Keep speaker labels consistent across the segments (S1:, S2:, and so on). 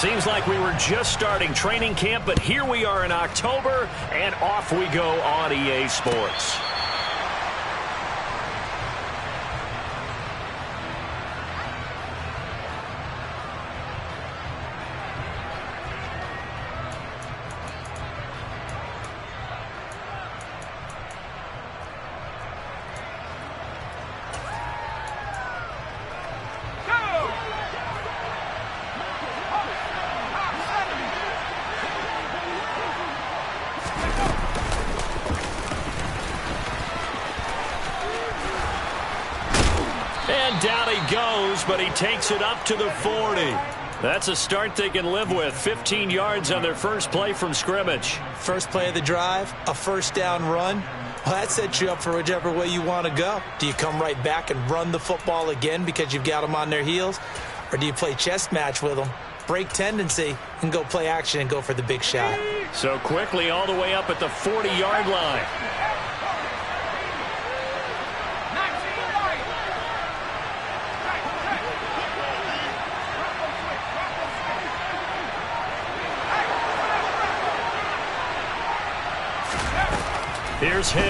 S1: Seems like we were just starting training camp, but here we are in October, and off we go on EA Sports. Down he goes, but he takes it up to the 40. That's a start they can live with. 15 yards on their first play from scrimmage.
S2: First play of the drive, a first down run. Well, that sets you up for whichever way you want to go. Do you come right back and run the football again because you've got them on their heels? Or do you play chess match with them, break tendency, and go play action and go for the big shot?
S1: So quickly all the way up at the 40-yard line. Here's Hill.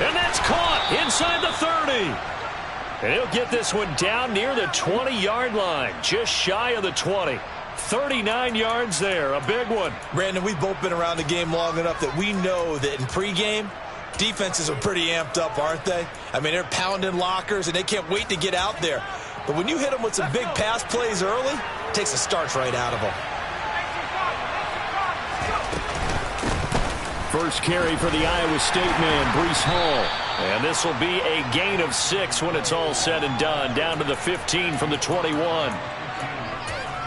S1: And that's caught inside the 30. And he'll get this one down near the 20-yard line, just shy of the 20. 39 yards there, a big one.
S2: Brandon, we've both been around the game long enough that we know that in pregame, defenses are pretty amped up, aren't they? I mean, they're pounding lockers, and they can't wait to get out there. But when you hit them with some big pass plays early, it takes the starch right out of them.
S1: First carry for the Iowa State man, Breece Hall. And this will be a gain of 6 when it's all said and done, down to the 15 from the 21.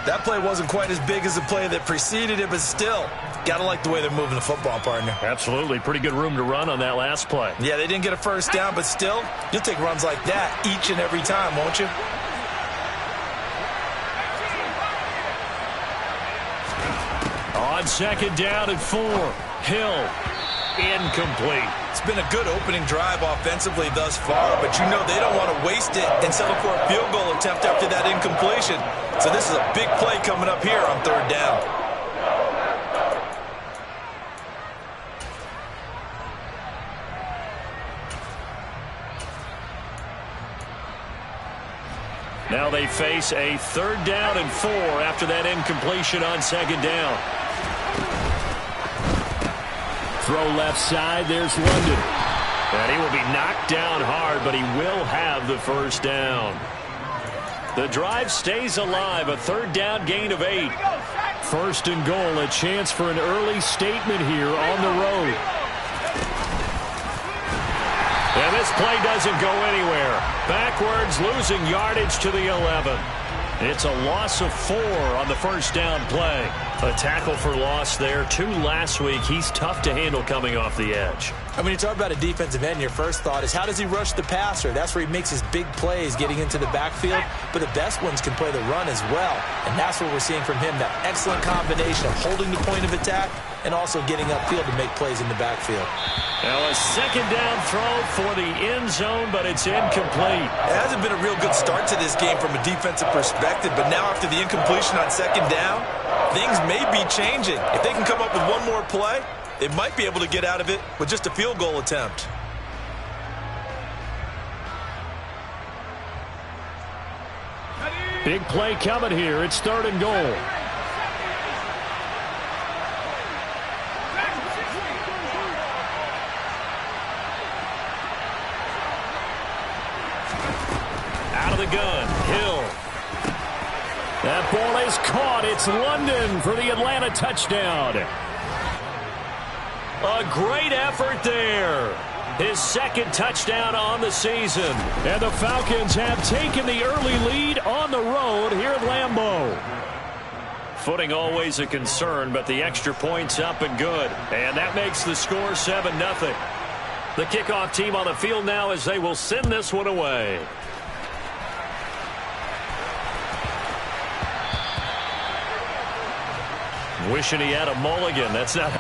S2: That play wasn't quite as big as the play that preceded it, but still, got to like the way they're moving the football, partner.
S1: Absolutely. Pretty good room to run on that last play.
S2: Yeah, they didn't get a first down, but still, you'll take runs like that each and every time, won't you?
S1: On second down and 4. Hill, incomplete.
S2: It's been a good opening drive offensively thus far, but you know they don't want to waste it and settle for a field goal attempt after that incompletion. So this is a big play coming up here on third down.
S1: Now they face a third down and 4 after that incompletion on second down. Throw left side, there's London. And he will be knocked down hard, but he will have the first down. The drive stays alive, a third down gain of 8. First and goal, a chance for an early statement here on the road. And this play doesn't go anywhere. Backwards, losing yardage to the 11. It's a loss of 4 on the first down play. A tackle for loss there. 2 last week. He's tough to handle coming off the edge.
S2: And when you talk about a defensive end, your first thought is how does he rush the passer? That's where he makes his big plays getting into the backfield. But the best ones can play the run as well. And that's what we're seeing from him, that excellent combination of holding the point of attack and also getting upfield to make plays in the backfield.
S1: Now a second down throw for the end zone, but it's incomplete.
S2: It hasn't been a real good start to this game from a defensive perspective, but now after the incompletion on second down, things may be changing. If they can come up with one more play, they might be able to get out of it with just a field goal attempt.
S1: Big play coming here. It's third and goal. Out of the gun, Hill. That ball is caught. It's London for the Atlanta touchdown. A great effort there. His second touchdown on the season. And the Falcons have taken the early lead on the road here at Lambeau. Footing always a concern, but the extra point's up and good. And that makes the score 7-0. The kickoff team on the field now as they will send this one away. Wishing he had a mulligan. That's not...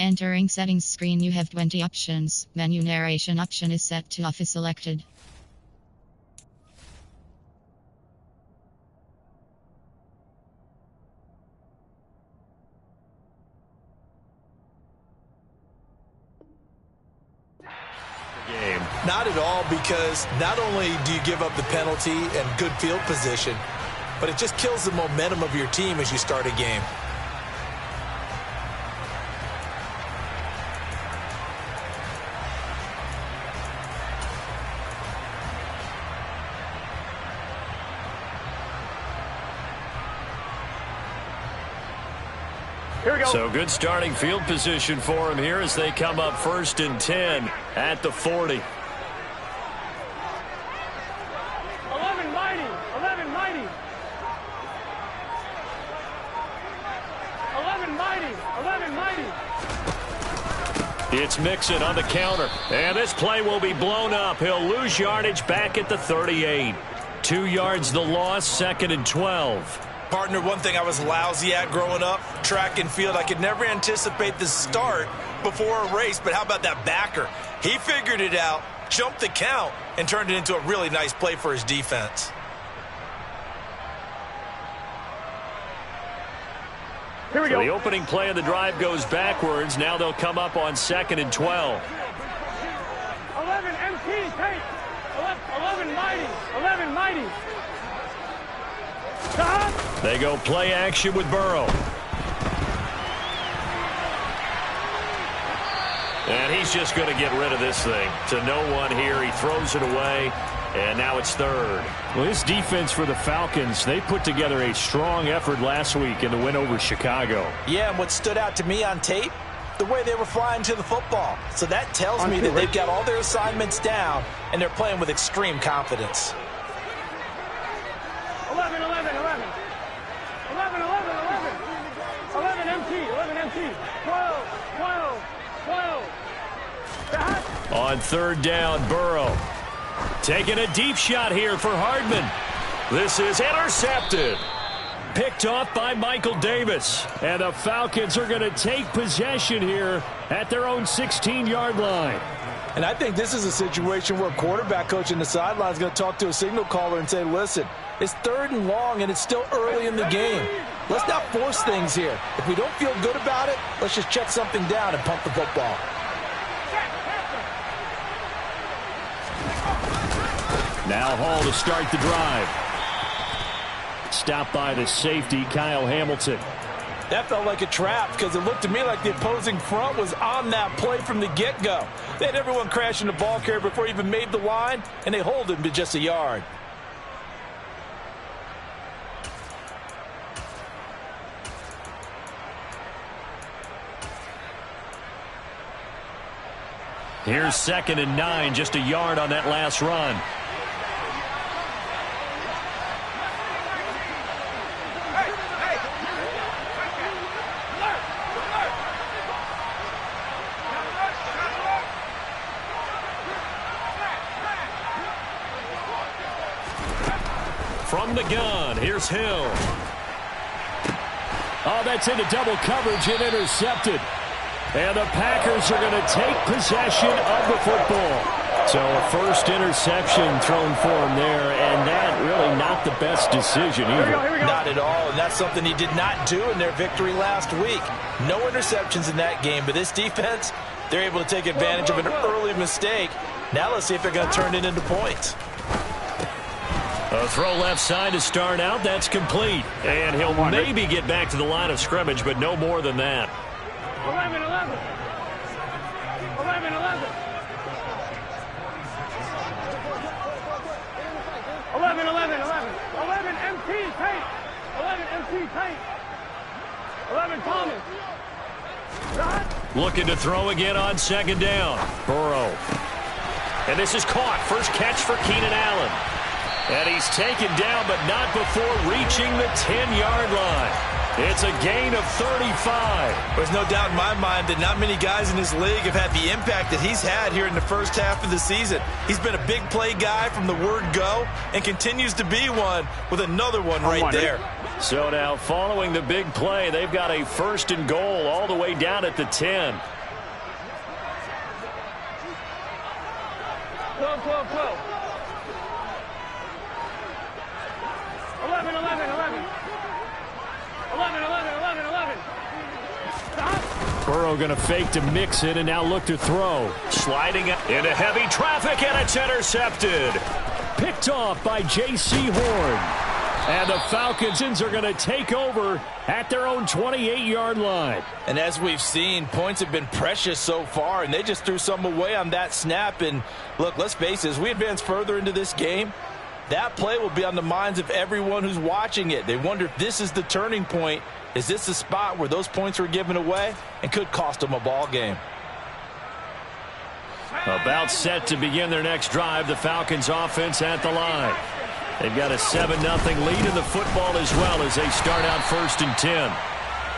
S3: Entering settings screen, you have 20 options. Menu narration option is set to off is selected.
S1: Game.
S2: Not at all, because not only do you give up the penalty and good field position, but it just kills the momentum of your team as you start a game.
S1: So good starting field position for him here as they come up 1st and 10 at the 40.
S4: 11 mighty, 11 mighty. 11 mighty, 11 mighty.
S1: It's Mixon on the counter. And this play will be blown up. He'll lose yardage back at the 38. 2 yards the loss, 2nd and 12.
S2: Partner, one thing I was lousy at growing up, track and field, I could never anticipate the start before a race, but how about that backer? He figured it out, jumped the count, and turned it into a really nice play for his defense.
S4: Here we
S1: So
S4: go.
S1: the opening play of the drive goes backwards. Now they'll come up on 2nd and 12.
S4: 11 MT, take. 11 mighty, 11 mighty.
S1: They go play action with Burrow. And he's just going to get rid of this thing. To no one here. He throws it away. And now it's 3rd. Well, this defense for the Falcons, they put together a strong effort last week in the win over Chicago.
S2: Yeah, and what stood out to me on tape, the way they were flying to the football. So that tells me that they've got all their assignments down, and they're playing with extreme confidence.
S4: 11, 11, 11. 11, 11, 11. 11 MT, 11 MT. 12, 12, 12.
S1: On 3rd down, Burrow. Taking a deep shot here for Hardman. This is intercepted. Picked off by Michael Davis. And the Falcons are going to take possession here at their own 16-yard line.
S2: And I think this is a situation where a quarterback coach in the sideline is going to talk to a signal caller and say, listen, it's 3rd and long, and it's still early in the game. Let's not force things here. If we don't feel good about it, let's just check something down and pump the football.
S1: Now Hall to start the drive. Stopped by the safety, Kyle Hamilton.
S2: That felt like a trap because it looked to me like the opposing front was on that play from the get-go. They had everyone crashing the ball carrier before he even made the line, and they hold him to just a yard.
S1: Here's 2nd and 9, just a yard on that last run. From the gun, here's Hill. Oh, that's into double coverage and intercepted. And the Packers are going to take possession of the football. So a first interception thrown for him there, and that really not the best decision either.
S4: Here we go.
S2: Not at all, and that's something he did not do in their victory last week. No interceptions in that game, but this defense, they're able to take advantage of an early mistake. Now let's see if they're going to turn it into points.
S1: A throw left side to start out. That's complete. And he'll maybe get back to the line of scrimmage, but no more than that.
S4: 11, 11. 11, 11. 11, 11, 11. 11 MT Tate. 11 MT Tate. 11 Thomas.
S1: Looking to throw again on 2nd down. Burrow. And this is caught. First catch for Keenan Allen. And he's taken down, but not before reaching the 10-yard line. It's a gain of 35.
S2: There's no doubt in my mind that not many guys in this league have had the impact that he's had here in the first half of the season. He's been a big play guy from the word go and continues to be one with another one right there.
S1: So now following the big play, they've got a 1st and goal all the way down at the 10.
S4: 12, 12, 12. 11, 11, 11. 11, 11, 11, 11. Stop.
S1: Burrow going to fake to mix it and now look to throw. Sliding into heavy traffic, and it's intercepted. Picked off by J.C. Horn. And the Falcons are going to take over at their own 28-yard line.
S2: And as we've seen, points have been precious so far, and they just threw some away on that snap. And look, let's face it, as we advance further into this game, that play will be on the minds of everyone who's watching it. They wonder if this is the turning point. Is this the spot where those points were given away and could cost them a ball game?
S1: About set to begin their next drive, the Falcons offense at the line. They've got a 7-0 lead in the football as well as they start out 1st and 10.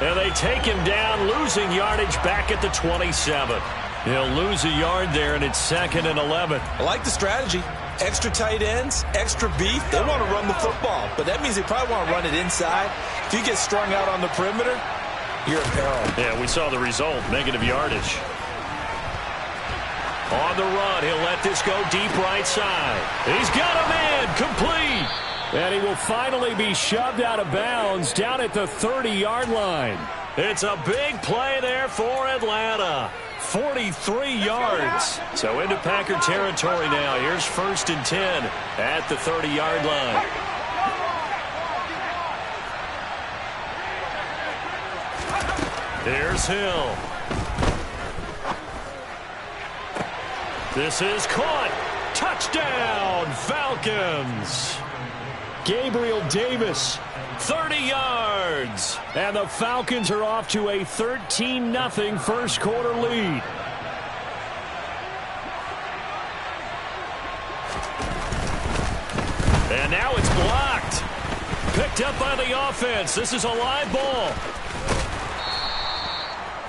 S1: And they take him down, losing yardage back at the 27. He'll lose a yard there, and it's 2nd and 11.
S2: I like the strategy. Extra tight ends, extra beef. They want to run the football, but that means they probably want to run it inside. If you get strung out on the perimeter, you're in peril.
S1: Yeah, we saw the result, negative yardage. On the run, he'll let this go deep right side. He's got a man, complete. And he will finally be shoved out of bounds down at the 30-yard line. It's a big play there for Atlanta. 43 yards. So into Packer territory now. Here's 1st and 10 at the 30-yard line. Here's Hill. This is caught. Touchdown, Falcons. Gabriel Davis, 30 yards. And the Falcons are off to a 13-0 first quarter lead. And now it's blocked. Picked up by the offense. This is a live ball.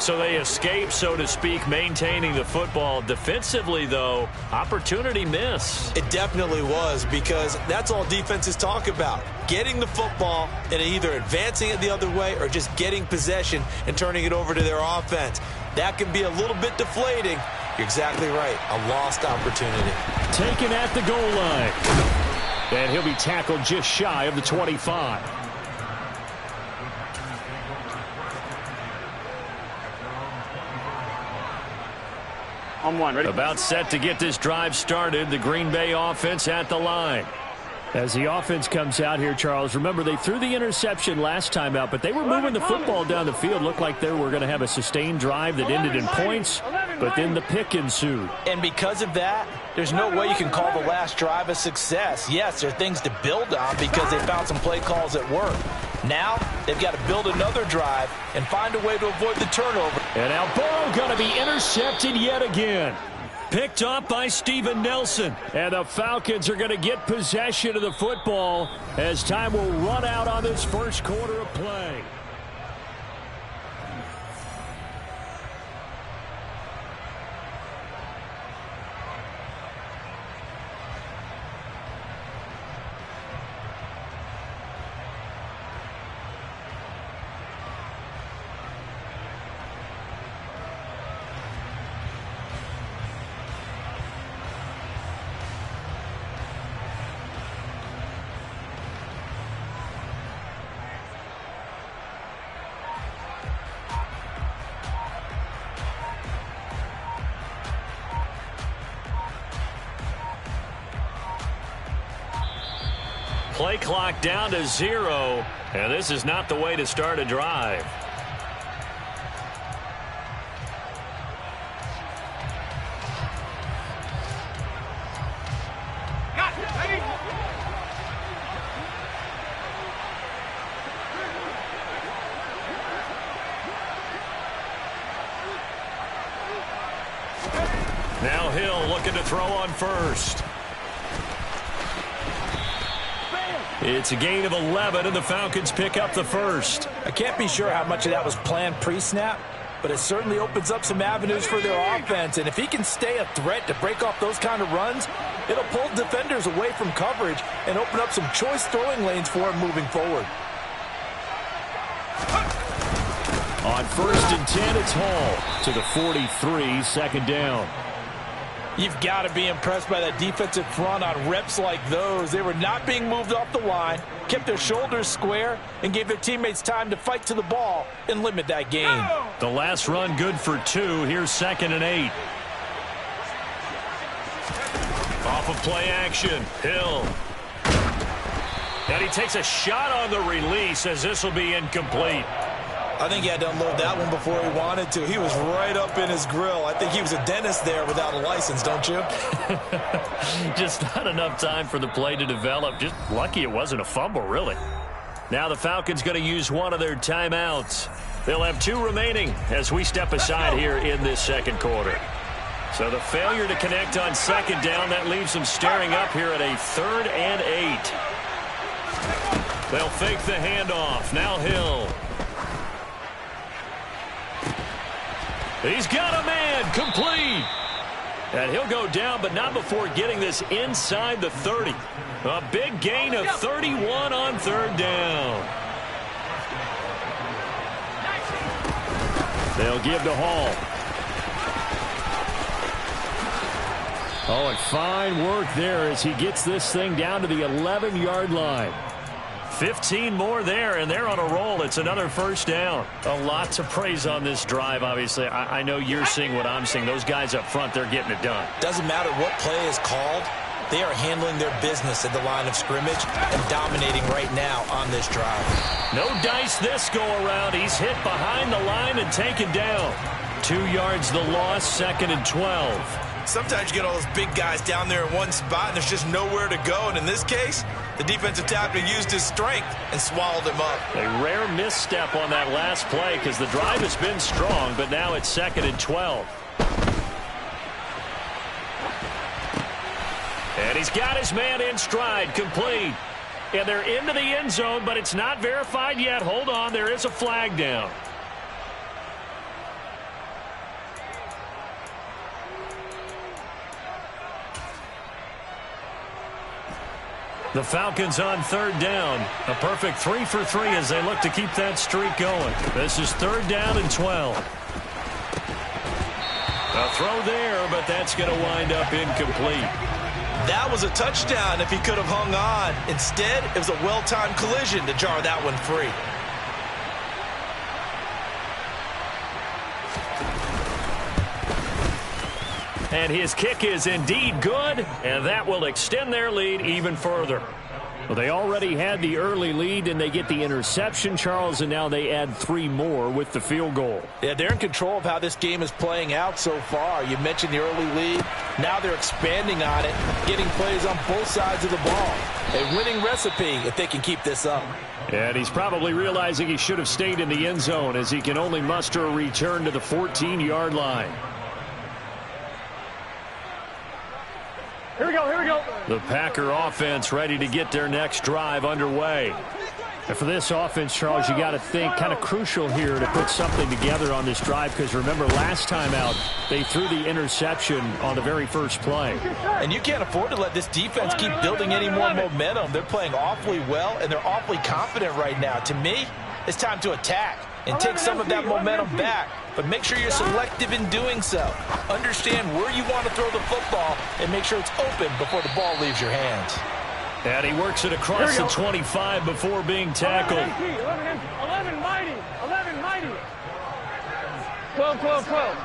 S1: So they escape, so to speak, maintaining the football. Defensively, though, opportunity miss.
S2: It definitely was, because that's all defenses talk about. Getting the football and either advancing it the other way or just getting possession and turning it over to their offense. That can be a little bit deflating. You're exactly right. A lost opportunity.
S1: Taken at the goal line. And he'll be tackled just shy of the 25.
S4: On one, ready?
S1: About set to get this drive started. The Green Bay offense at the line. As the offense comes out here, Charles, remember they threw the interception last time out, but they were moving the football down the field. Looked like they were going to have a sustained drive that ended in points, but then the pick ensued.
S2: And because of that, there's no way you can call the last drive a success. Yes, there are things to build on because they found some play calls that work. Now, they've got to build another drive and find a way to avoid the turnover.
S1: And now Burrow going to be intercepted yet again. Picked up by Steven Nelson. And the Falcons are going to get possession of the football as time will run out on this first quarter of play. Play clock down to 0, and this is not the way to start a drive. Now Hill looking to throw on first. It's a gain of 11, and the Falcons pick up the first.
S2: I can't be sure how much of that was planned pre-snap, but it certainly opens up some avenues for their offense. And if he can stay a threat to break off those kind of runs, it'll pull defenders away from coverage and open up some choice throwing lanes for him moving forward.
S1: On 1st and 10, it's Hall to the 43, second down.
S2: You've got to be impressed by that defensive front on reps like those. They were not being moved off the line, kept their shoulders square, and gave their teammates time to fight to the ball and limit that gain.
S1: The last run good for 2. Here's 2nd and 8. Off of play action, Hill. And he takes a shot on the release as this will be incomplete.
S2: I think he had to unload that one before he wanted to. He was right up in his grill. I think he was a dentist there without a license, don't you?
S1: Just not enough time for the play to develop. Just lucky it wasn't a fumble, really. Now the Falcons going to use one of their timeouts. They'll have 2 remaining as we step aside here in this second quarter. So the failure to connect on 2nd down, that leaves them staring up here at a 3rd and 8. They'll fake the handoff. Now Hill. He's got a man, complete. And he'll go down, but not before getting this inside the 30. A big gain of 31 on 3rd down. They'll give to Hall. Oh, and fine work there as he gets this thing down to the 11-yard line. 15 more there, and they're on a roll. It's another 1st down. A lot to praise on this drive, obviously. I know you're seeing what I'm seeing. Those guys up front, they're getting it done.
S2: Doesn't matter what play is called. They are handling their business at the line of scrimmage and dominating right now on this drive.
S1: No dice this go-around. He's hit behind the line and taken down. 2 yards the loss, 2nd and 12.
S2: Sometimes you get all those big guys down there in one spot, and there's just nowhere to go. And in this case, the defensive tackle used his strength and swallowed him up.
S1: A rare misstep on that last play because the drive has been strong, but now it's 2nd and 12. And he's got his man in stride, complete. And they're into the end zone, but it's not verified yet. Hold on, there is a flag down. The Falcons on 3rd down. A perfect 3 for 3 as they look to keep that streak going. This is 3rd down and 12. A throw there, but that's going to wind up incomplete.
S2: That was a touchdown if he could have hung on. Instead, it was a well-timed collision to jar that one free.
S1: And his kick is indeed good, and that will extend their lead even further. Well, they already had the early lead, and they get the interception, Charles, and now they add 3 more with the field goal.
S2: Yeah, they're in control of how this game is playing out so far. You mentioned the early lead. Now they're expanding on it, getting plays on both sides of the ball. A winning recipe if they can keep this up.
S1: And he's probably realizing he should have stayed in the end zone as he can only muster a return to the 14-yard line.
S4: Here we go, here we go.
S1: The Packer offense ready to get their next drive underway. And for this offense, Charles, you got to think kind of crucial here to put something together on this drive because remember last time out they threw the interception on the very first play.
S2: And you can't afford to let this defense keep building any more momentum. They're playing awfully well and they're awfully confident right now. To me, it's time to attack and take some of that momentum back. But make sure you're selective in doing so. Understand where you want to throw the football and make sure it's open before the ball leaves your hands.
S1: And he works it across the 25 before being tackled.
S4: 11 mighty. 11 mighty. 12, 12, 12.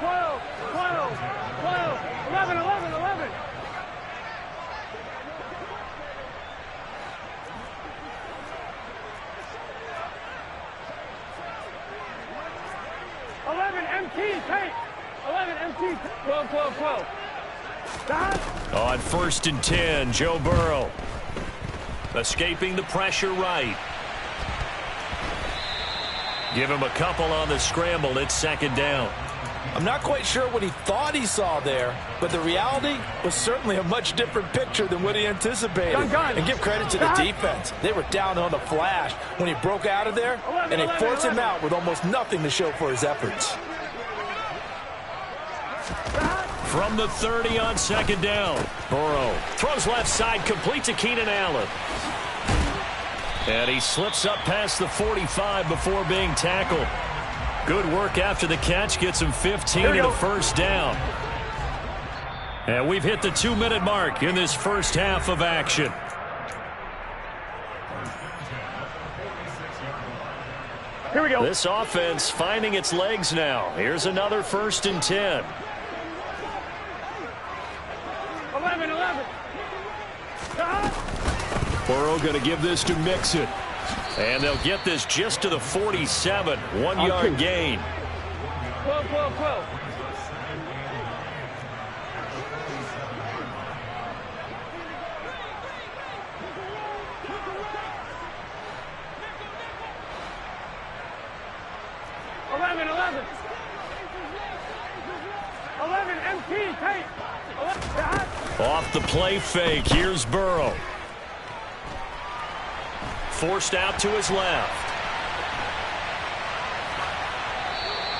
S4: 12, 12, 12. 11, 11, 11. MT, take. 11 MT. 12, 12, 12.
S1: On 1st and 10, Joe Burrow. Escaping the pressure right. Give him a couple on the scramble. It's 2nd down.
S2: I'm not quite sure what he thought he saw there, but the reality was certainly a much different picture than what he anticipated. And give credit to the defense. They were down on the flash when he broke out of there, and they forced him out with almost nothing to show for his efforts.
S1: From the 30 on 2nd down. Burrow throws left side, complete to Keenan Allen. And he slips up past the 45 before being tackled. Good work after the catch, gets him 15 and a 1st down. And we've hit the 2-minute mark in this first half of action.
S4: Here we go.
S1: This offense finding its legs now. Here's another 1st and 10.
S4: 11.
S1: Burrow going to give this to Mixon. And they'll get this just to the 47. 1-yard gain.
S4: 12. 11 MT, tape.
S1: Off the play fake. Here's Burrow. Forced out to his left.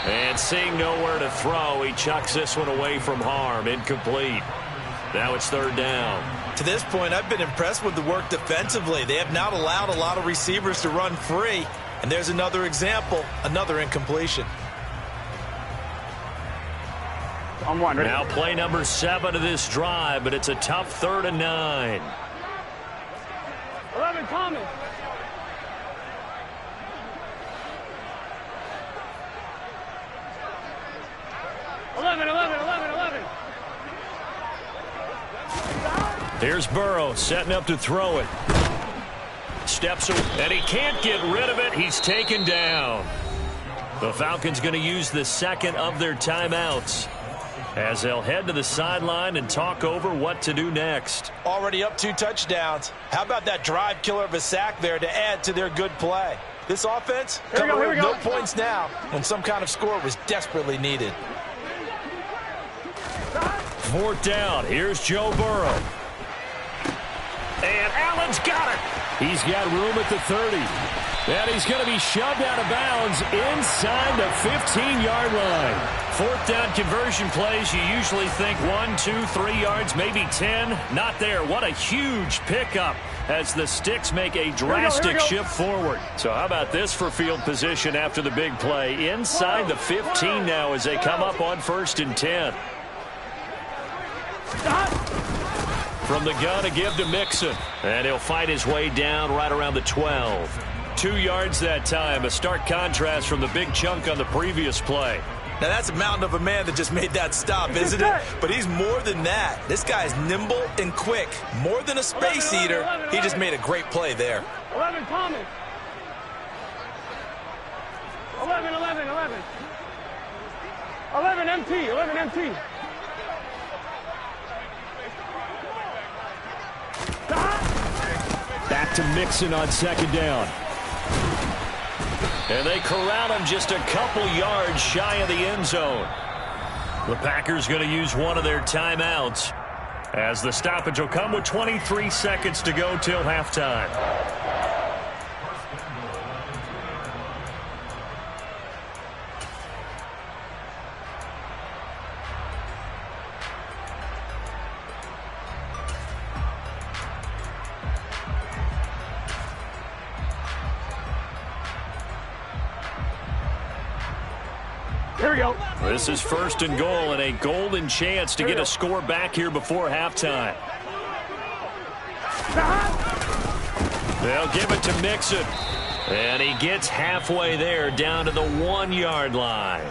S1: And seeing nowhere to throw, he chucks this one away from harm. Incomplete. Now it's 3rd down.
S2: To this point, I've been impressed with the work defensively. They have not allowed a lot of receivers to run free. And there's another example, another incompletion.
S4: I'm one. Ready?
S1: Now play number 7 of this drive, but it's a tough 3rd and 9.
S4: 11 Thomas. 11.
S1: Here's Burrow setting up to throw it. Steps away, and he can't get rid of it. He's taken down. The Falcons going to use the 2nd of their timeouts as they'll head to the sideline and talk over what to do next.
S2: Already up 2 touchdowns. How about that drive killer of a sack there to add to their good play? This offense coming with no points now when some kind of score was desperately needed.
S1: 4th down. Here's Joe Burrow. And Allen's got it. He's got room at the 30. And he's going to be shoved out of bounds inside the 15-yard line. 4th down conversion plays, you usually think 1, 2, 3 yards, maybe 10. Not there. What a huge pickup as the Sticks make a drastic shift forward. So how about this for field position after the big play? Inside the 15 now as they come up on 1st and 10. From the gun to give to Mixon. And he'll fight his way down right around the 12. 2 yards that time. A stark contrast from the big chunk on the previous play.
S2: Now that's a mountain of a man that just made that stop, isn't it? But he's more than that. This guy's nimble and quick. More than a space eater. He just made a great play there.
S4: 11 Thomas. 11. 11 MT.
S1: Back to Mixon on 2nd down. And they corral him just a couple yards shy of the end zone. The Packers going to use one of their timeouts as the stoppage will come with 23 seconds to go till halftime.
S4: Here we go.
S1: This is 1st and goal and a golden chance to get a score back here before halftime. They'll give it to Mixon. And he gets halfway there down to the 1-yard line.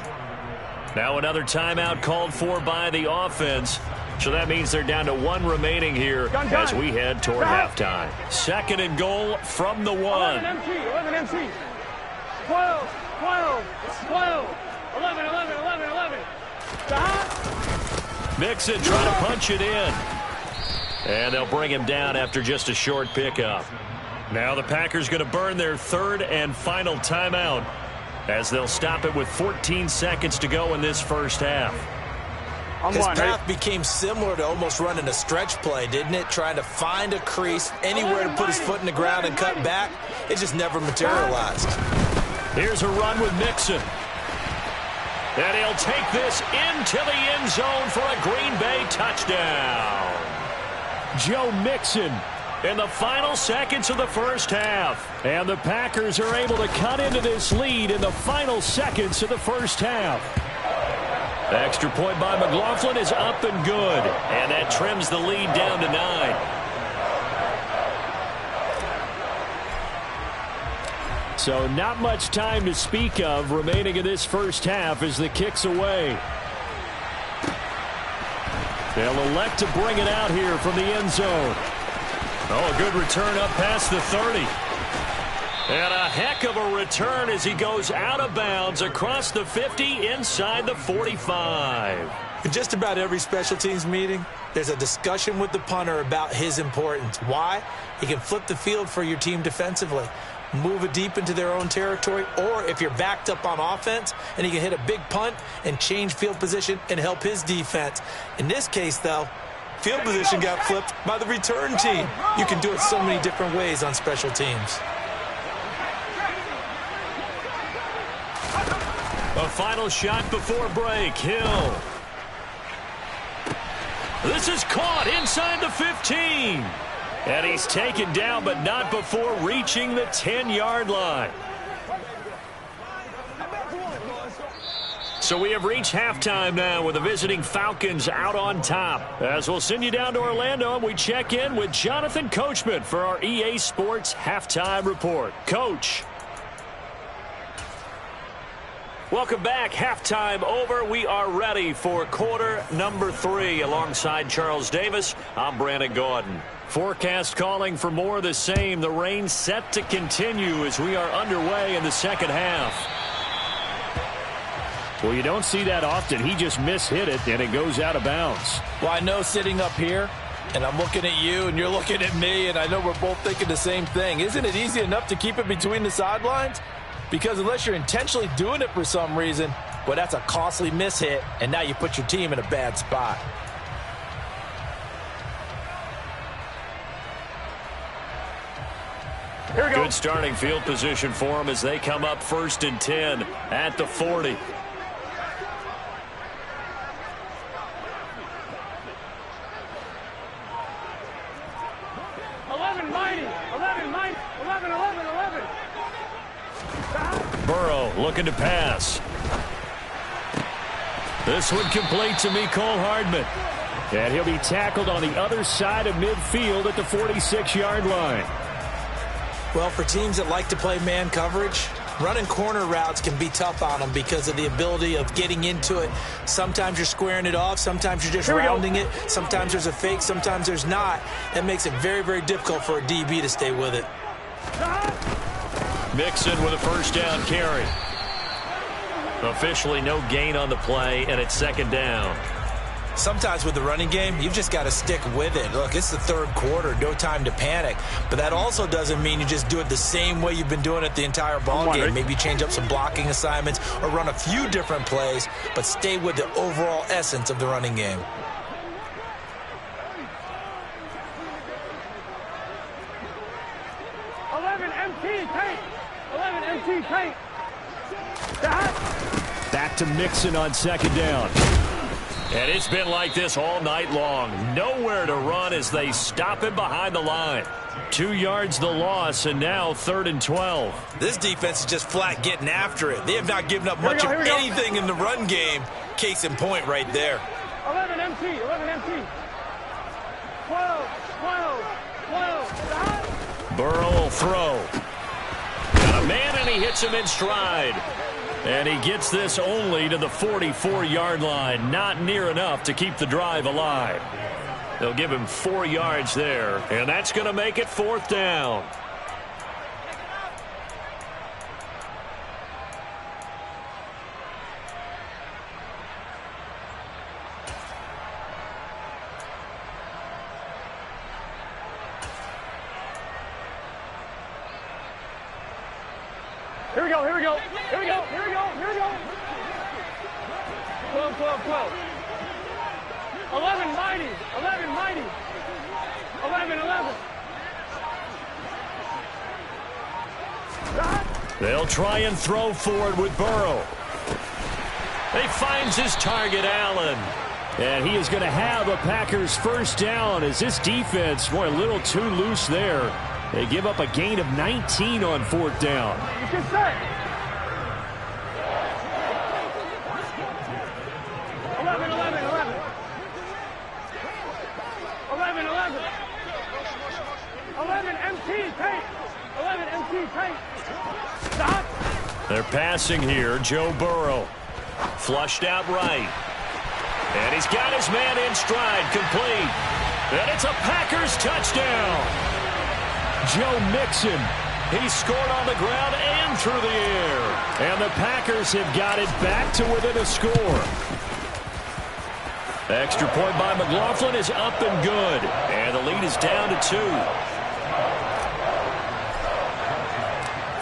S1: Now another timeout called for by the offense. So that means they're down to 1 remaining here as we head toward halftime. 2nd and goal from the 1.
S4: 11 MT. 12. 11.
S1: Mixon trying to punch it in. And they'll bring him down after just a short pickup. Now the Packers going to burn their 3rd and final timeout as they'll stop it with 14 seconds to go in this first half.
S2: His path became similar to almost running a stretch play, didn't it? Trying to find a crease, anywhere to put his foot in the ground and cut back. It just never materialized.
S1: Here's a run with Mixon. And he'll take this into the end zone for a Green Bay touchdown. Joe Mixon in the final seconds of the first half. And the Packers are able to cut into this lead in the final seconds of the first half. The extra point by McLaughlin is up and good. And that trims the lead down to 9. So not much time to speak of remaining in this first half as the kick's away. They'll elect to bring it out here from the end zone. Oh, a good return up past the 30. And a heck of a return as he goes out of bounds across the 50 inside the 45.
S2: In just about every special teams meeting, there's a discussion with the punter about his importance. Why? He can flip the field for your team defensively, move it deep into their own territory, or if you're backed up on offense, and he can hit a big punt and change field position and help his defense. In this case, though, field position got flipped by the return team. You can do it so many different ways on special teams.
S1: A final shot before break. Hill. This is caught inside the 15. And he's taken down, but not before reaching the 10-yard line. So we have reached halftime now with the visiting Falcons out on top. As we'll send you down to Orlando, and we check in with Jonathan Coachman for our EA Sports Halftime Report. Coach. Welcome back. Halftime over. We are ready for quarter number 3. Alongside Charles Davis, I'm Brandon Gordon. Forecast calling for more of the same. The rain set to continue as we are underway in the second half. Well, you don't see that often. He just mishit it, and it goes out of bounds.
S2: Well, I know sitting up here, and I'm looking at you, and you're looking at me, and I know we're both thinking the same thing. Isn't it easy enough to keep it between the sidelines? Because unless you're intentionally doing it for some reason, well, that's a costly mishit, and now you put your team in a bad spot.
S4: Here we go.
S1: Good starting field position for them as they come up 1st and 10 at the 40. Burrow looking to pass. This one complete to Mecole Hardman. And he'll be tackled on the other side of midfield at the 46-yard line.
S2: Well, for teams that like to play man coverage, running corner routes can be tough on them because of the ability of getting into it. Sometimes you're squaring it off. Sometimes you're just rounding it. Sometimes there's a fake. Sometimes there's not. That makes it very, very difficult for a DB to stay with it.
S1: Mixon with a first down carry. Officially no gain on the play, and it's 2nd down.
S2: Sometimes with the running game, you've just got to stick with it. Look, it's the 3rd quarter, no time to panic. But that also doesn't mean you just do it the same way you've been doing it the entire ball game. Maybe change up some blocking assignments or run a few different plays, but stay with the overall essence of the running game.
S1: Back to Mixon on 2nd down. And it's been like this all night long. Nowhere to run as they stop him behind the line. 2 yards the loss, and now 3rd and 12.
S2: This defense is just flat getting after it. They have not given up much of anything in the run game. Case in point right there.
S4: 11 MT, 11 MT. 12, 12.
S1: Burrow will throw. Got a man, and he hits him in stride. And he gets this only to the 44-yard line. Not near enough to keep the drive alive. They'll give him 4 yards there, and that's going to make it 4th down.
S4: Here we go, here we go, here we go, here we go, here we go. 12, 12, 12. 11, mighty, 11, mighty. 11, 11.
S1: They'll try and throw forward with Burrow. He finds his target, Allen. And he is going to have a Packers 1st down as this defense, boy, a little too loose there. They give up a gain of 19 on 4th down.
S4: Get set. 11 MT, tight. 11 MT, tight. Stop.
S1: They're passing here. Joe Burrow. Flushed out right. And he's got his man in stride, complete. And it's a Packers touchdown. Joe Mixon. He scored on the ground and through the air. And the Packers have got it back to within a score. Extra point by McLaughlin is up and good. And the lead is down to 2.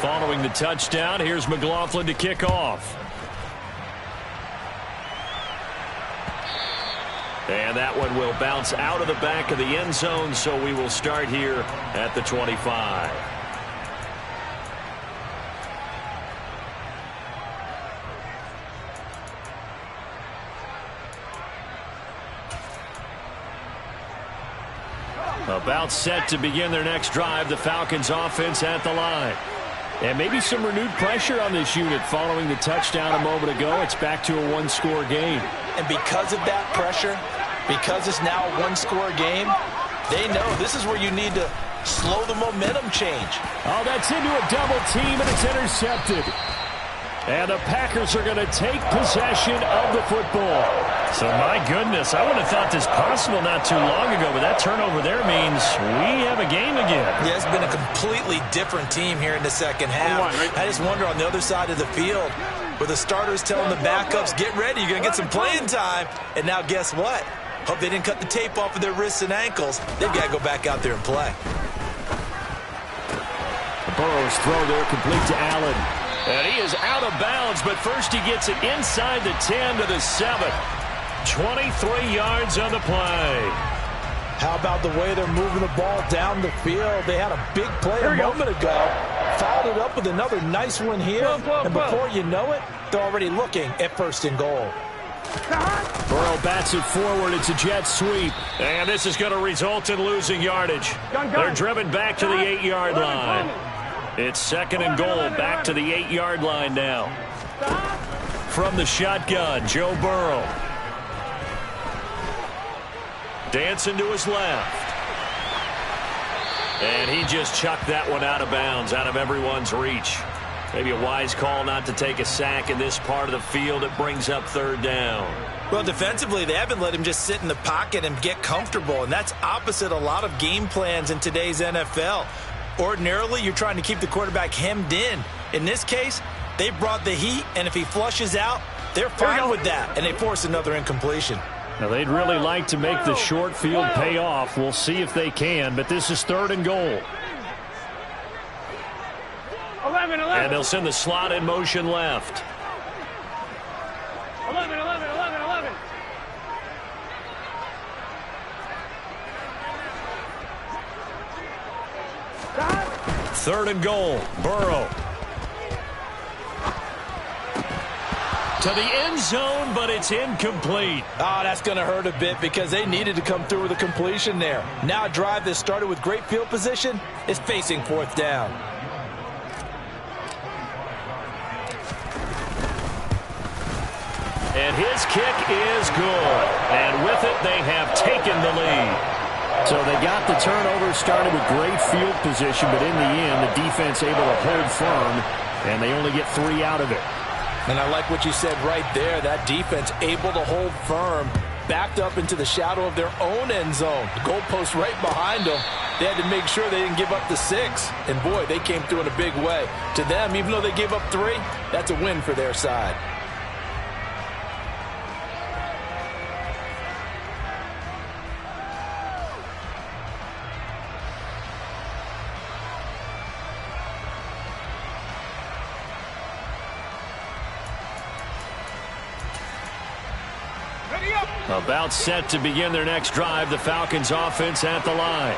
S1: Following the touchdown, here's McLaughlin to kick off. And that one will bounce out of the back of the end zone, so we will start here at the 25. About set to begin their next drive, the Falcons offense at the line. And maybe some renewed pressure on this unit following the touchdown a moment ago. It's back to a one-score game.
S2: And because of that pressure, because it's now a one-score game, they know this is where you need to slow the momentum change.
S1: Oh, that's into a double team, and it's intercepted. And the Packers are going to take possession of the football. So, my goodness, I would have thought this possible not too long ago, but that turnover there means we have a game again.
S2: Yeah, it's been a completely different team here in the second half. I just wonder on the other side of the field where the starters telling the backups, get ready, you're going to get some playing time. And now guess what? Hope they didn't cut the tape off of their wrists and ankles. They've got to go back out there and play.
S1: Burrow's throw there complete to Allen. And he is out of bounds, but first he gets it inside the 10 to the 7. 23 yards on the play.
S2: How about the way they're moving the ball down the field? They had a big play a moment ago. Followed it up with another nice one here. And before you know it, they're already looking at 1st and goal.
S1: Burrow bats it forward. It's a jet sweep. And this is going to result in losing yardage. They're driven back to the 8-yard line. It's 2nd and goal, back to the 8-yard line now. From the shotgun, Joe Burrow. Dancing to his left. And he just chucked that one out of bounds, out of everyone's reach. Maybe a wise call not to take a sack in this part of the field. It brings up 3rd down.
S2: Well, defensively, they haven't let him just sit in the pocket and get comfortable, and that's opposite a lot of game plans in today's NFL. Ordinarily, you're trying to keep the quarterback hemmed in. In this case, they brought the heat, and if he flushes out, they're fine with that, and they force another incompletion.
S1: Now, they'd really like to make the short field pay off. We'll see if they can, but this is 3rd and goal.
S4: 11.
S1: And they'll send the slot in motion left.
S4: 11.
S1: 3rd and goal. Burrow. To the end zone, but it's incomplete.
S2: Oh, that's going to hurt a bit because they needed to come through with a completion there. Now a drive that started with great field position is facing 4th down.
S1: And his kick is good. And with it, they have taken the lead. So they got the turnover, started with great field position, but in the end, the defense able to hold firm, and they only get 3 out of it.
S2: And I like what you said right there. That defense able to hold firm, backed up into the shadow of their own end zone. The goalpost right behind them. They had to make sure they didn't give up the 6. And, boy, they came through in a big way. To them, even though they gave up 3, that's a win for their side.
S1: About set to begin their next drive, the Falcons offense at the line.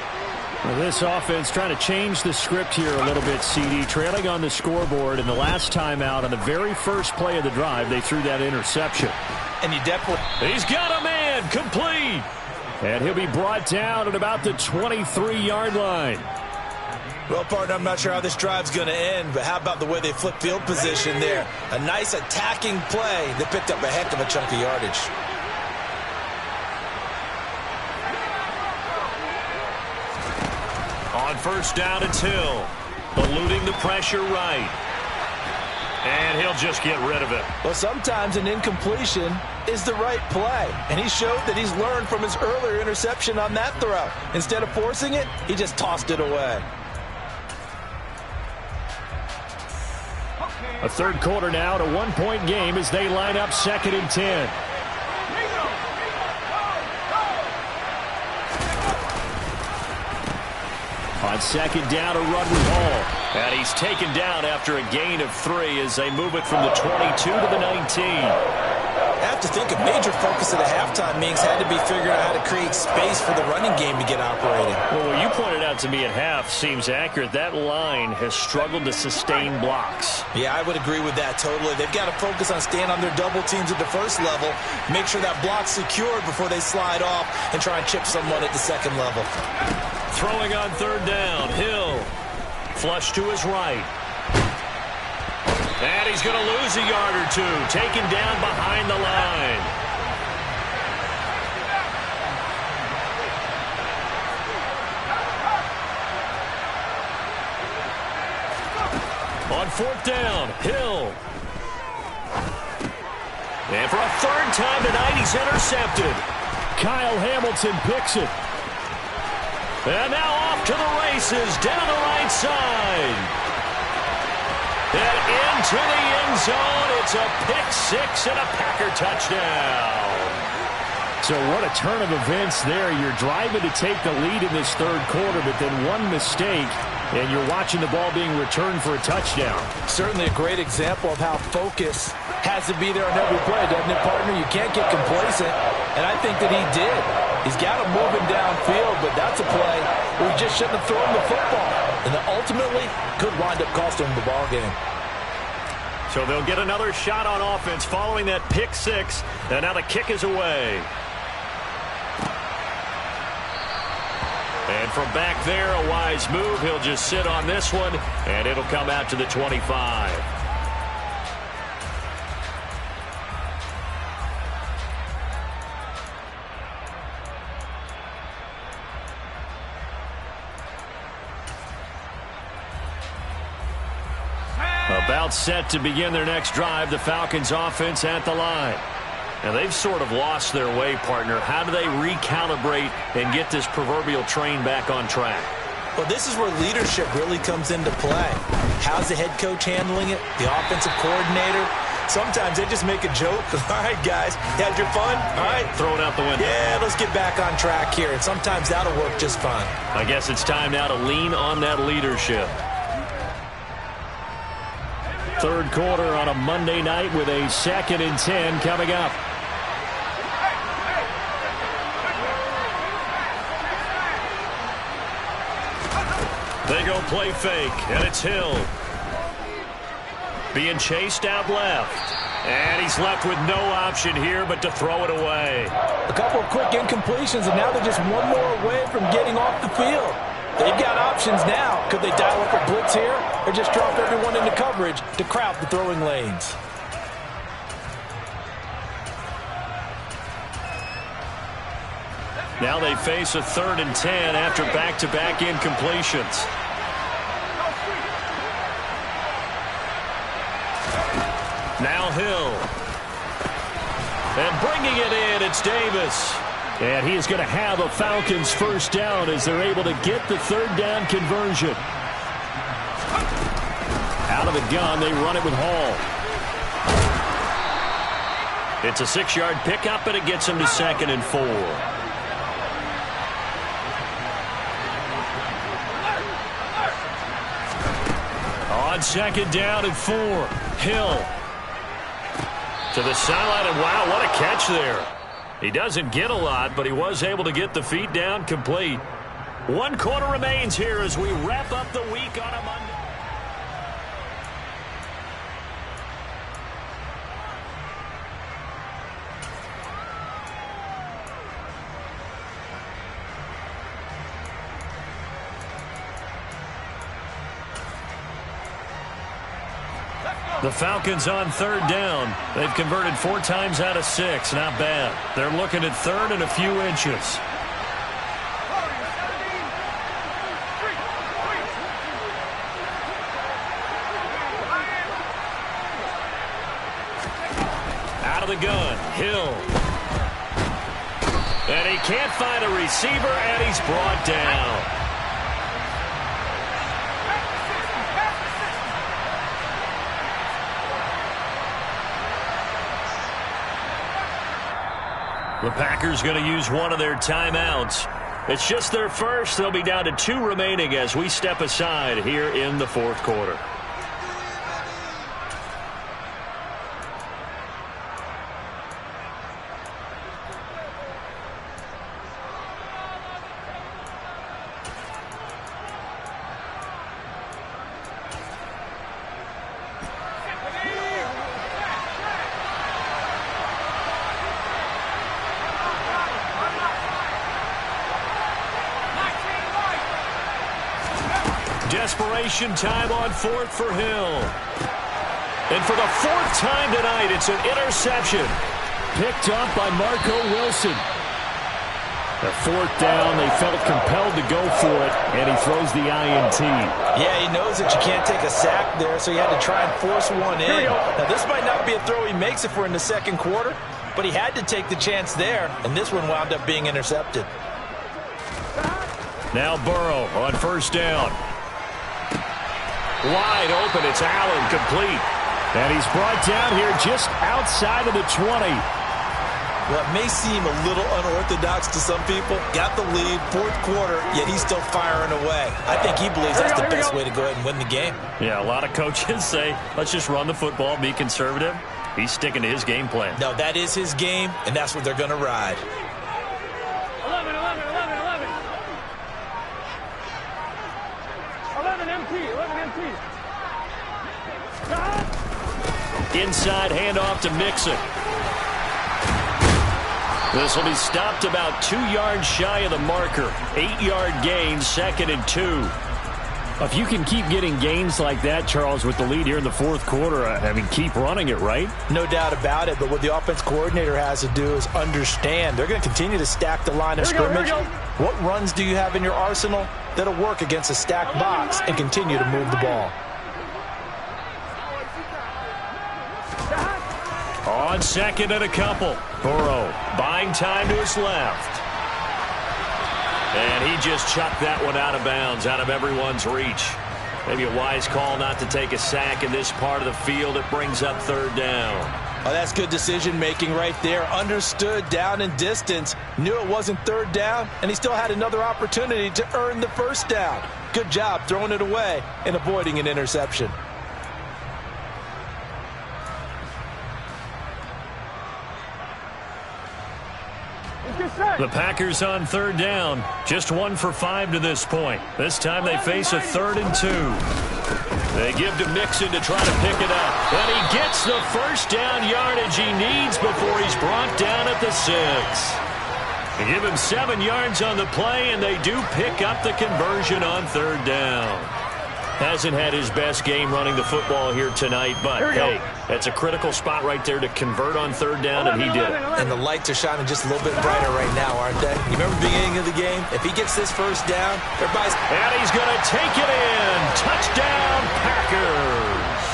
S1: Well, this offense trying to change the script here a little bit, CD. Trailing on the scoreboard, and the last time out on the very first play of the drive, they threw that interception.
S2: And you definitely...
S1: He's got a man, complete. And he'll be brought down at about the 23-yard line.
S2: Well, partner, I'm not sure how this drive's going to end, but how about the way they flip field position there? A nice attacking play that picked up a heck of a chunk of yardage.
S1: On first down, it's Hill. Eluding the pressure right. And he'll just get rid of it.
S2: Well, sometimes an incompletion is the right play. And he showed that he's learned from his earlier interception on that throw. Instead of forcing it, he just tossed it away.
S1: A third quarter now, to 1-point game as they line up 2nd and 10. On 2nd down, a run with Hall. And he's taken down after a gain of 3 as they move it from the 22 to the 19.
S2: I have to think a major focus of the halftime meetings had to be figuring out how to create space for the running game to get operating.
S1: Well, what you pointed out to me at half seems accurate. That line has struggled to sustain blocks.
S2: Yeah, I would agree with that totally. They've got to focus on staying on their double teams at the first level, make sure that block's secured before they slide off and try and chip someone at the second level.
S1: Throwing on 3rd down, Hill. Flush to his right. And he's going to lose a yard or 2. Taken down behind the line. On 4th down, Hill. And for a 3rd time tonight, he's intercepted. Kyle Hamilton picks it. And now off to the races, down the right side. And into the end zone. It's a pick-6 and a Packer touchdown. So what a turn of events there. You're driving to take the lead in this 3rd quarter, but then one mistake, and you're watching the ball being returned for a touchdown.
S2: Certainly a great example of how focus has to be there on every play, doesn't it, partner? You can't get complacent, and I think that he did. He's got him moving downfield, but that's a play where he just shouldn't have thrown the football. And that ultimately could wind up costing him the ball game.
S1: So they'll get another shot on offense following that pick-6, and now the kick is away. And from back there, a wise move. He'll just sit on this one, and it'll come out to the 25. About set to begin their next drive, the Falcons offense at the line. Now they've sort of lost their way, partner. How do they recalibrate and get this proverbial train back on track?
S2: Well, this is where leadership really comes into play. How's the head coach handling it? The offensive coordinator? Sometimes they just make a joke. All right, guys, you had your fun? All right.
S1: Throw it out the window.
S2: Yeah, let's get back on track here. And sometimes that'll work just fine.
S1: I guess it's time now to lean on that leadership. 3rd quarter on a Monday night with a 2nd and 10 coming up. They go play fake, and it's Hill. Being chased out left. And he's left with no option here but to throw it away.
S2: A couple of quick incompletions, and now they're just one more away from getting off the field. They've got options now. Could they dial up a blitz here or just drop everyone into coverage to crowd the throwing lanes?
S1: Now they face a 3rd and 10 after back-to-back incompletions. Now Hill. And bringing it in, it's Davis. And he is going to have a Falcons 1st down as they're able to get the 3rd down conversion. Out of the gun, they run it with Hall. It's a 6-yard pickup, and it gets him to 2nd and 4. On 2nd down and 4, Hill to the sideline, and wow, what a catch there. He doesn't get a lot, but he was able to get the feet down complete. 1 quarter remains here as we wrap up the week on a Monday. The Falcons on 3rd down. They've converted 4 times out of 6. Not bad. They're looking at 3rd and a few inches. the gun. Hill. And he can't find a receiver, and he's brought down. The Packers going to use one of their timeouts. It's just their first. They'll be down to 2 remaining as we step aside here in the fourth quarter. Desperation time on 4th for Hill. And for the 4th time tonight, it's an interception.
S5: Picked up by Marco Wilson. The 4th down, they felt compelled to go for it, and he throws the INT.
S2: Yeah, he knows that you can't take a sack there, so he had to try and force one in. Now, this might not be a throw he makes if we're in the second quarter, but he had to take the chance there, and this one wound up being intercepted.
S1: Now Burrow on 1st down. Wide open, it's Allen, complete.
S5: And he's brought down here just outside of the 20.
S2: Well, it may seem a little unorthodox to some people. Got the lead, 4th quarter, yet he's still firing away. I think he believes that's the best way to go ahead and win the game.
S1: Yeah, a lot of coaches say, let's just run the football, be conservative. He's sticking to his game plan.
S2: No, that is his game, and that's what they're going to ride.
S4: 11, 11, 11, 11. 11 MT, 11 MT.
S1: Inside handoff to Mixon. This will be stopped about 2 yards shy of the marker. 8-yard gain, 2nd and 2.
S5: If you can keep getting gains like that, Charles, with the lead here in the 4th quarter, I mean, keep running it, right?
S2: No doubt about it, but what the offense coordinator has to do is understand. They're going to continue to stack the line of scrimmage. What runs do you have in your arsenal that'll work against a stacked box and continue to move the ball?
S1: On 2nd and a couple. Burrow buying time to his left. And he just chucked that one out of bounds, out of everyone's reach. Maybe a wise call not to take a sack in this part of the field. It brings up 3rd down.
S2: Oh, that's good decision-making right there. Understood down and distance. Knew it wasn't 3rd down, and he still had another opportunity to earn the 1st down. Good job throwing it away and avoiding an interception.
S1: The Packers on 3rd down. Just 1 for 5 to this point. This time they face a 3rd and 2. They give to Mixon to try to pick it up. And he gets the 1st down yardage he needs before he's brought down at the 6. They give him 7 yards on the play, and they do pick up the conversion on 3rd down. Hasn't had his best game running the football here tonight, but hey, that's a critical spot right there to convert on 3rd down, and he did it.
S2: And the lights are shining just a little bit brighter right now, aren't they? You remember the beginning of the game? If he gets this 1st down, everybody's...
S1: And he's going to take it in. Touchdown, Packers.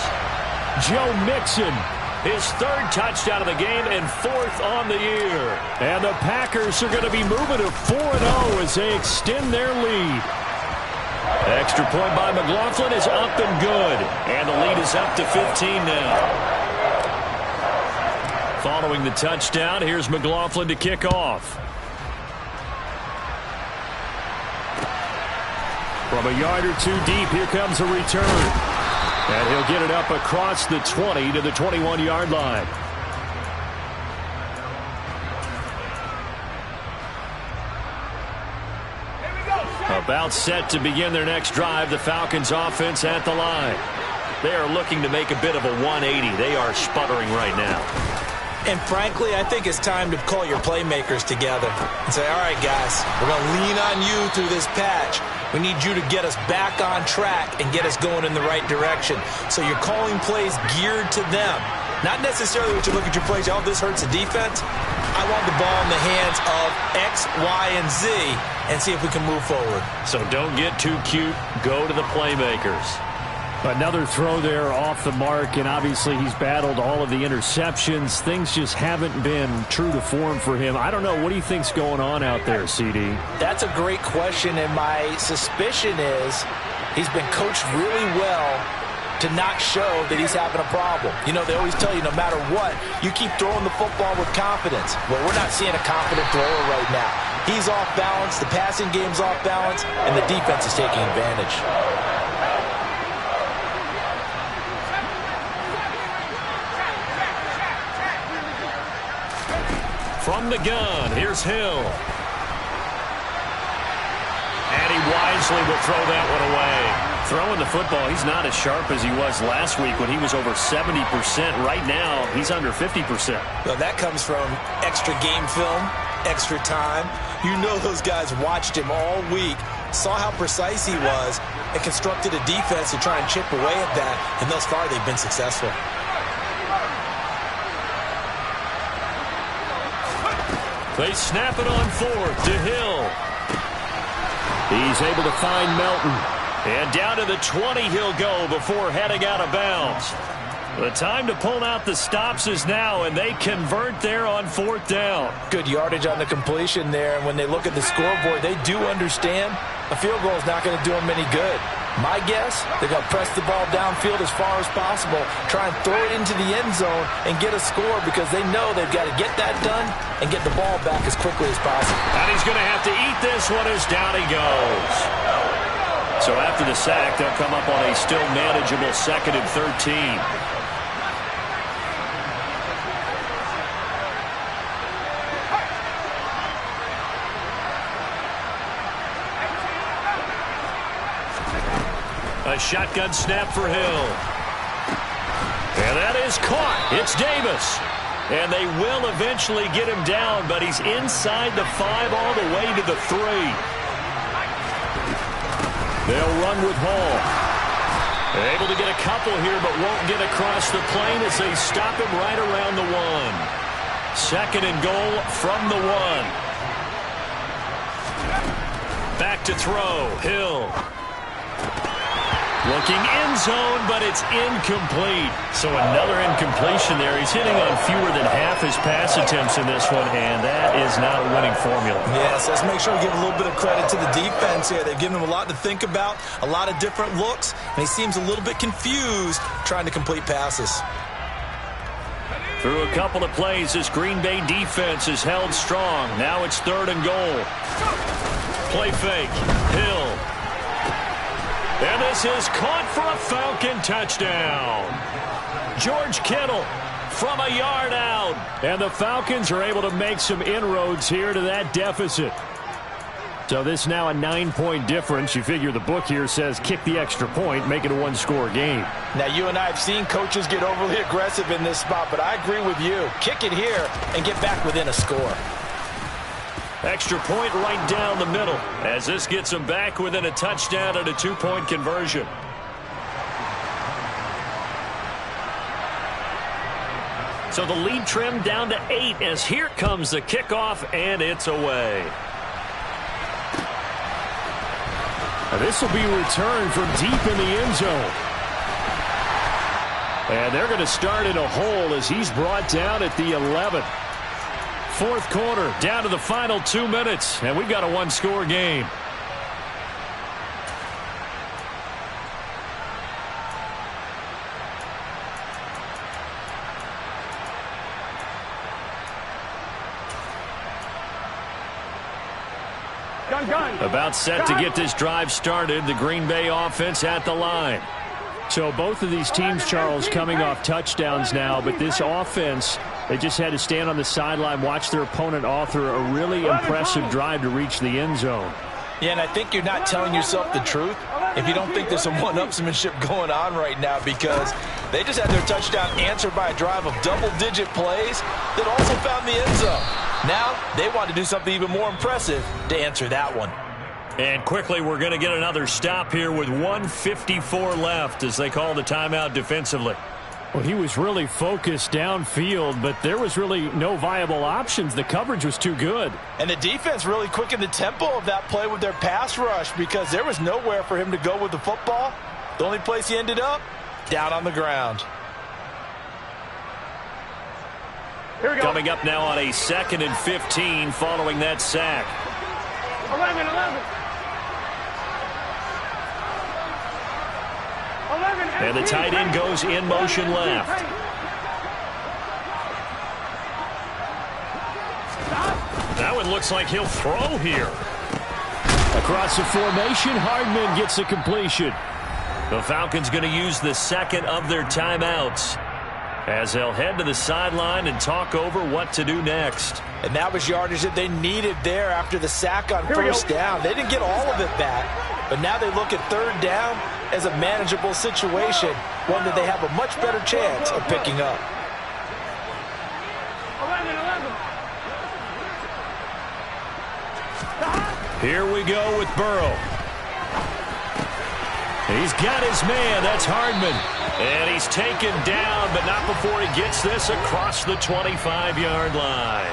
S5: Joe Mixon.
S1: His 3rd touchdown of the game and 4th on the year.
S5: And the Packers are going to be moving to 4-0 as they extend their lead.
S1: Extra point by McLaughlin is up and good. And the lead is up to 15 now. Following the touchdown, here's McLaughlin to kick off.
S5: From a yard or 2 deep, here comes a return. And he'll get it up across the 20 to the 21-yard line.
S1: About set to begin their next drive, the Falcons offense at the line. They are looking to make a bit of a 180. They are sputtering right now.
S2: And frankly, I think it's time to call your playmakers together and say, all right, guys, we're going to lean on you through this patch. We need you to get us back on track and get us going in the right direction. So you're calling plays geared to them. Not necessarily what you look at your plays, oh, this hurts the defense. I want the ball in the hands of X, Y, and Z and see if we can move forward.
S1: So don't get too cute. Go to the playmakers.
S5: Another throw there off the mark, and obviously he's battled all of the interceptions. Things just haven't been true to form for him. I don't know. What do you think's going on out there, CD?
S2: That's a great question, and my suspicion is he's been coached really well to not show that he's having a problem. You know, they always tell you no matter what, you keep throwing the football with confidence. Well, we're not seeing a confident thrower right now. He's off balance, the passing game's off balance, and the defense is taking advantage.
S1: From the gun, here's Hill. And he wisely will throw that one away. Throwing the football, he's not as sharp as he was last week when he was over 70%. Right now, he's under 50%.
S2: Well, that comes from extra game film, extra time. You know those guys watched him all week, saw how precise he was, and constructed a defense to try and chip away at that, and thus far they've been successful.
S1: They snap it on fourth to Hill. He's able to find Melton. And down to the 20 he'll go before heading out of bounds. The time to pull out the stops is now, and they convert there on fourth down.
S2: Good yardage on the completion there, and when they look at the scoreboard, they do understand a field goal is not going to do them any good. My guess, they're going to press the ball downfield as far as possible, try and throw it into the end zone and get a score because they know they've got to get that done and get the ball back as quickly as possible.
S1: And he's going to have to eat this one as down he goes. So after the sack, they'll come up on a still manageable 2nd and 13. A shotgun snap for Hill. And that is caught. It's Davis. And they will eventually get him down, but he's inside the 5 all the way to the 3. They'll run with Hall. They're able to get a couple here, but won't get across the plane as they stop him right around the 1. 2nd and goal from the 1. Back to throw. Hill. Looking end zone, but it's incomplete. So another incompletion there. He's hitting on fewer than half his pass attempts in this one, and that is not a winning formula.
S2: Yes, let's make sure we give a little bit of credit to the defense here. They've given him a lot to think about, a lot of different looks, and he seems a little bit confused trying to complete passes.
S1: Through a couple of plays, this Green Bay defense is held strong. Now it's 3rd and goal. Play fake. Hill. And this is caught for a Falcon touchdown. George Kittle from a yard out. And the Falcons are able to make some inroads here to that deficit. So this now a 9-point difference. You figure the book here says kick the extra point, make it a 1-score game.
S2: Now, you and I have seen coaches get overly aggressive in this spot, but I agree with you. Kick it here and get back within a score.
S1: Extra point right down the middle as this gets them back within a touchdown and a 2-point conversion. So the lead trimmed down to 8 as here comes the kickoff, and it's away.
S5: Now this will be returned from deep in the end zone. And they're going to start in a hole as he's brought down at the 11. 4th quarter, down to the final 2 minutes, and we've got a 1-score game. About set to get this drive started. The Green Bay offense at the line. So both of these teams, Charles, coming off touchdowns now, but this offense, they just had to stand on the sideline, watch their opponent author a really impressive drive to reach the end zone.
S2: Yeah, and I think you're not telling yourself the truth if you don't think there's some one-upsmanship going on right now, because they just had their touchdown answered by a drive of double-digit plays that also found the end zone. Now they want to do something even more impressive to answer that one.
S1: And quickly, we're going to get another stop here with 1:54 left as they call the timeout defensively.
S5: Well, he was really focused downfield, but there was really no viable options. The coverage was too good.
S2: And the defense really quickened the tempo of that play with their pass rush because there was nowhere for him to go with the football. The only place he ended up, down on the ground.
S4: Here we go.
S1: Coming up now on a 2nd and 15 following that sack.
S4: 11. 11
S1: And the tight end goes in motion left. That one looks like he'll throw here.
S5: Across the formation, Hardman gets a completion.
S1: The Falcons going to use the second of their timeouts as they'll head to the sideline and talk over what to do next.
S2: And that was yardage that they needed there after the sack on first down. They didn't get all of it back, but now they look at 3rd down as a manageable situation, one that they have a much better chance of picking up.
S4: 11.
S1: Here we go with Burrow. He's got his man. That's Hardman. And he's taken down, but not before he gets this across the 25-yard line.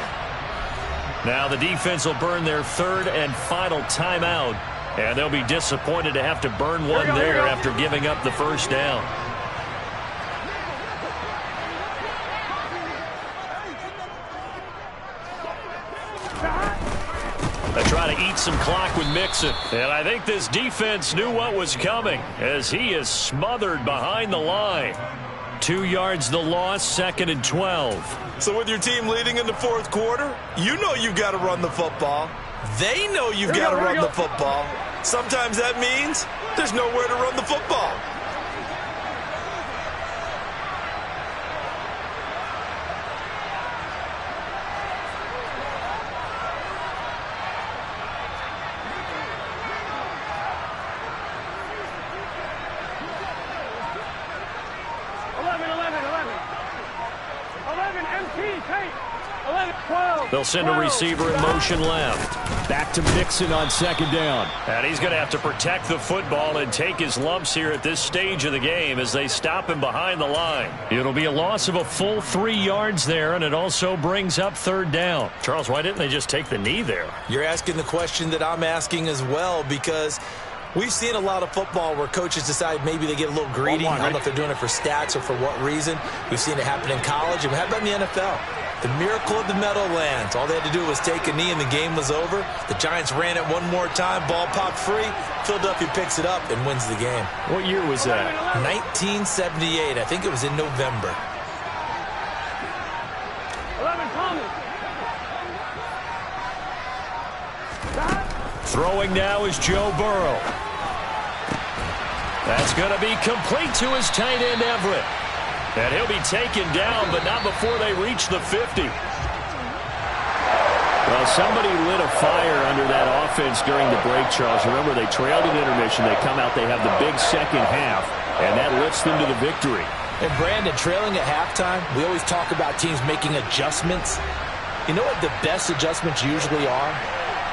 S1: Now the defense will burn their 3rd and final timeout, and they'll be disappointed to have to burn one there after giving up the first down. They try to eat some clock with Mixon. And I think this defense knew what was coming as he is smothered behind the line. 2 yards the loss, 2nd and 12.
S2: So with your team leading in the 4th quarter, you know you've got to run the football. They know you've got to run the football. Sometimes that means there's nowhere to run the football.
S1: They'll send a receiver in motion left.
S5: Back to Mixon on 2nd down.
S1: And he's going to have to protect the football and take his lumps here at this stage of the game as they stop him behind the line. It'll be a loss of a full 3 yards there, and it also brings up 3rd down. Charles, why didn't they just take the knee there?
S2: You're asking the question that I'm asking as well, because we've seen a lot of football where coaches decide maybe they get a little greedy. I don't know if they're doing it for stats or for what reason. We've seen it happen in college, and how about in the NFL? The miracle of the Meadowlands. All they had to do was take a knee and the game was over. The Giants ran it one more time. Ball popped free. Philadelphia picks it up and wins the game.
S5: What year was that?
S2: 1978. I think it was in November.
S4: 11 Thomas.
S1: Throwing now is Joe Burrow. That's going to be complete to his tight end Everett. And he'll be taken down, but not before they reach the 50.
S5: Well, somebody lit a fire under that offense during the break, Charles. Remember, they trailed at intermission. They come out, they have the big second half, and that lifts them to the victory.
S2: And Brandon, trailing at halftime, we always talk about teams making adjustments. You know what the best adjustments usually are?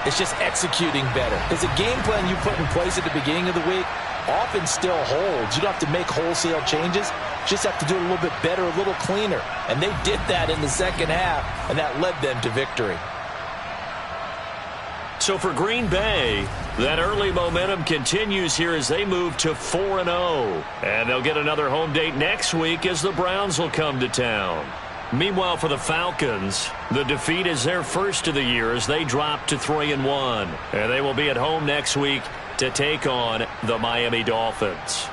S2: It's just executing better. Because the game plan you put in place at the beginning of the week often still holds. You don't have to make wholesale changes. Just have to do it a little bit better, a little cleaner. And they did that in the second half, and that led them to victory.
S1: So for Green Bay, that early momentum continues here as they move to 4-0. And they'll get another home date next week as the Browns will come to town. Meanwhile, for the Falcons, the defeat is their first of the year as they drop to 3-1. And they will be at home next week to take on the Miami Dolphins.